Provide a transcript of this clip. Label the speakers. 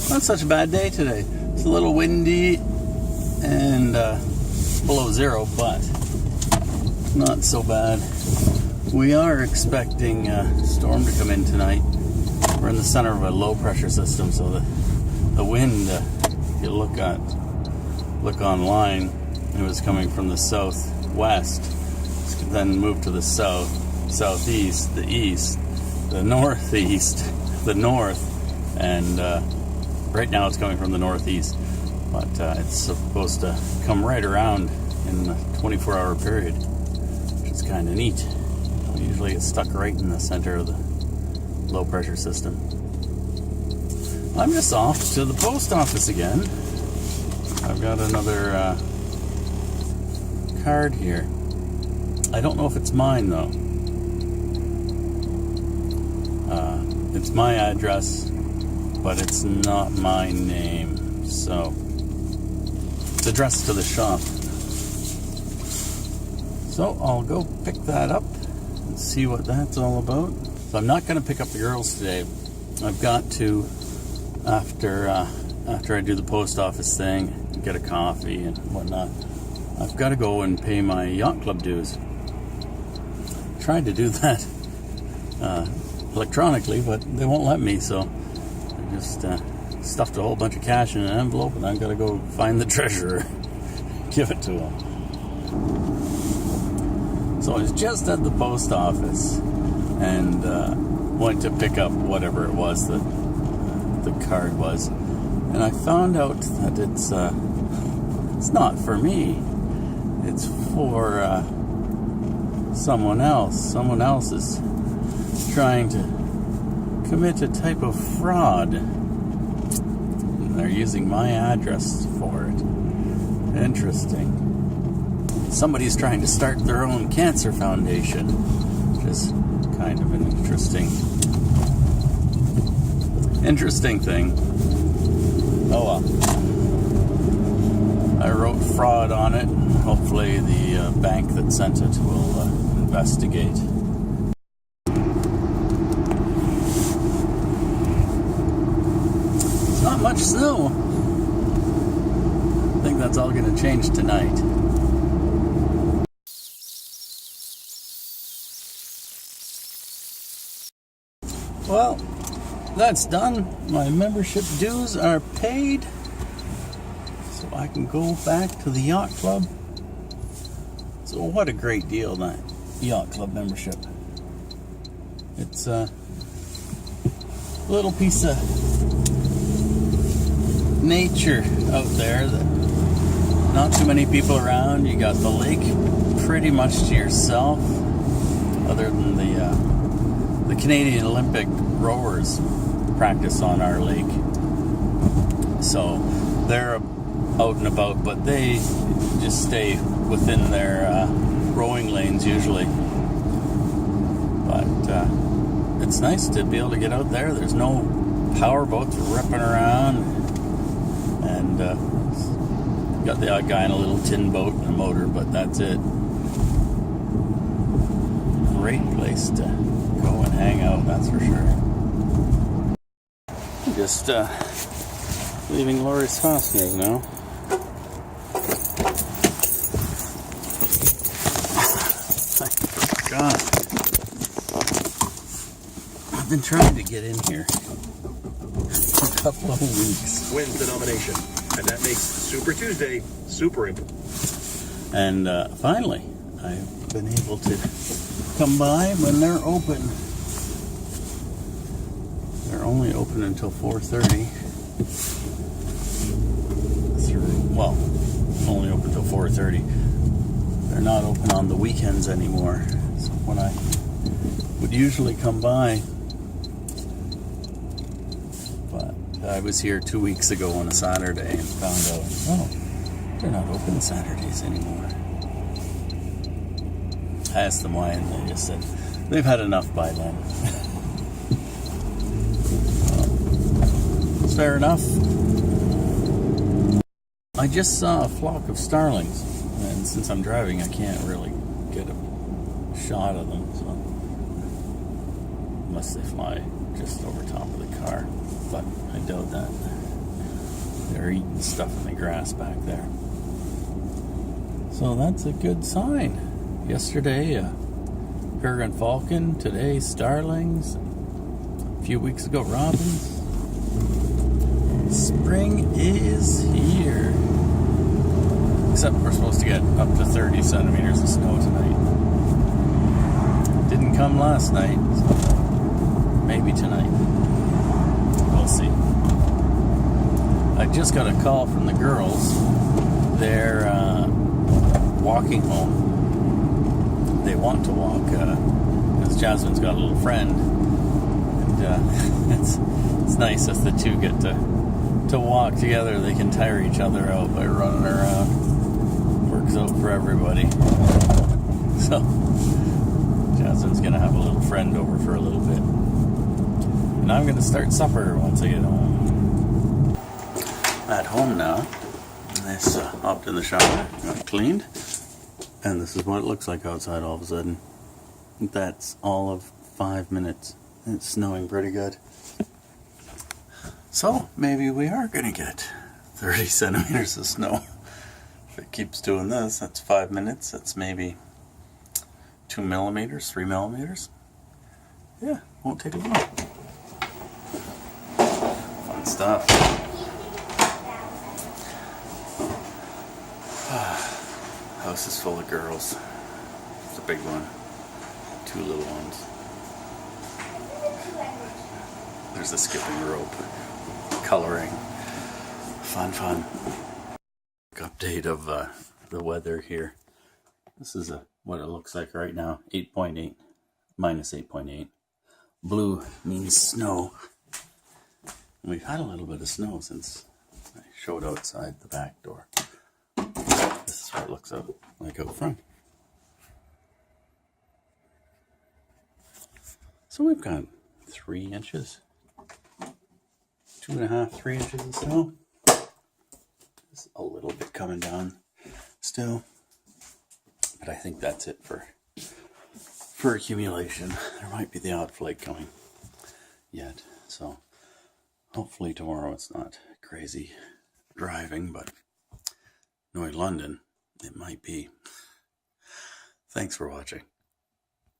Speaker 1: Not such a bad day today. It's a little windy and below zero, but not so bad. We are expecting a storm to come in tonight. We're in the center of a low pressure system, so the wind, if you look online, it was coming from the southwest, then moved to the south, southeast, the east, the northeast, the north, and right now it's coming from the northeast, but it's supposed to come right around in the 24-hour period, which is kind of neat. Usually it's stuck right in the center of the low pressure system. I'm just off to the post office again. I've got another card here. I don't know if it's mine though. It's my address, but it's not my name, so it's addressed to the shop. So I'll go pick that up and see what that's all about. So I'm not going to pick up the girls today. I've got to, after I do the post office thing, get a coffee and whatnot, I've got to go and pay my yacht club dues. Tried to do that electronically, but they won't let me, so I just stuffed a whole bunch of cash in an envelope, and I've got to go find the treasurer, give it to him. So I was just at the post office and went to pick up whatever it was that the card was, and I found out that it's not for me. It's for someone else. Someone else is trying to commit a type of fraud. And they're using my address for it. Interesting. Somebody's trying to start their own cancer foundation, which is kind of an interesting thing. Oh well. I wrote fraud on it. Hopefully the bank that sent it will investigate. It's not much snow. I think that's all going to change tonight. Well, that's done. My membership dues are paid, so I can go back to the yacht club. So what a great deal, that yacht club membership. It's a little piece of nature out there that not too many people around. You got the lake pretty much to yourself, other than the Canadian Olympic rowers practice on our lake. So they're out and about, but they just stay within their rowing lanes usually. But it's nice to be able to get out there. There's no power boats ripping around, and got the odd guy in a little tin boat and a motor, but that's it. Great place to go and hang out, that's for sure. Just leaving Lori's fasteners now. I forgot. I've been trying to get in here for a couple of weeks.
Speaker 2: Wins the nomination, and that makes Super Tuesday super important.
Speaker 1: And finally, I've been able to come by when they're open. They're only open until 4:30. Well, only open until 4:30. They're not open on the weekends anymore. So when I would usually come by, but I was here 2 weeks ago on a Saturday and found out, oh, they're not open Saturdays anymore. I asked them why, and they just said they've had enough by then. It's fair enough. I just saw a flock of starlings, and since I'm driving, I can't really get a shot of them, so unless they fly just over top of the car, but I doubt that. They're eating stuff in the grass back there. So that's a good sign. Yesterday, peregrine falcon. Today, starlings. A few weeks ago, robins. Spring is here. Except we're supposed to get up to 30 centimeters of snow tonight. Didn't come last night, so maybe tonight. We'll see. I just got a call from the girls. They're walking home. They want to walk because Jasmine's got a little friend, and it's nice if the two get to walk together. They can tire each other out by running around. Works out for everybody. So Jasmine's gonna have a little friend over for a little bit, and I'm gonna start supper once I get home. At home now. Nice, hopped in the shower, got cleaned, and this is what it looks like outside all of a sudden. That's all of 5 minutes. It's snowing pretty good. So maybe we are gonna get 30 centimeters of snow. If it keeps doing this, that's 5 minutes. That's maybe 2 millimeters, 3 millimeters. Yeah, won't take long. Fun stuff. House is full of girls. It's a big one. 2 little ones. There's a skipping rope. Coloring. Fun. Update of the weather here. This is what it looks like right now. 8.8. Minus 8.8. Blue means snow. And we've had a little bit of snow since I showed outside the back door. This is what it looks like out front. So we've got 3 inches. 2.5, 3 inches of snow. There's a little bit coming down still. But I think that's it for accumulation. There might be the odd flake coming yet. So hopefully tomorrow it's not crazy driving, but knowing London, it might be. Thanks for watching.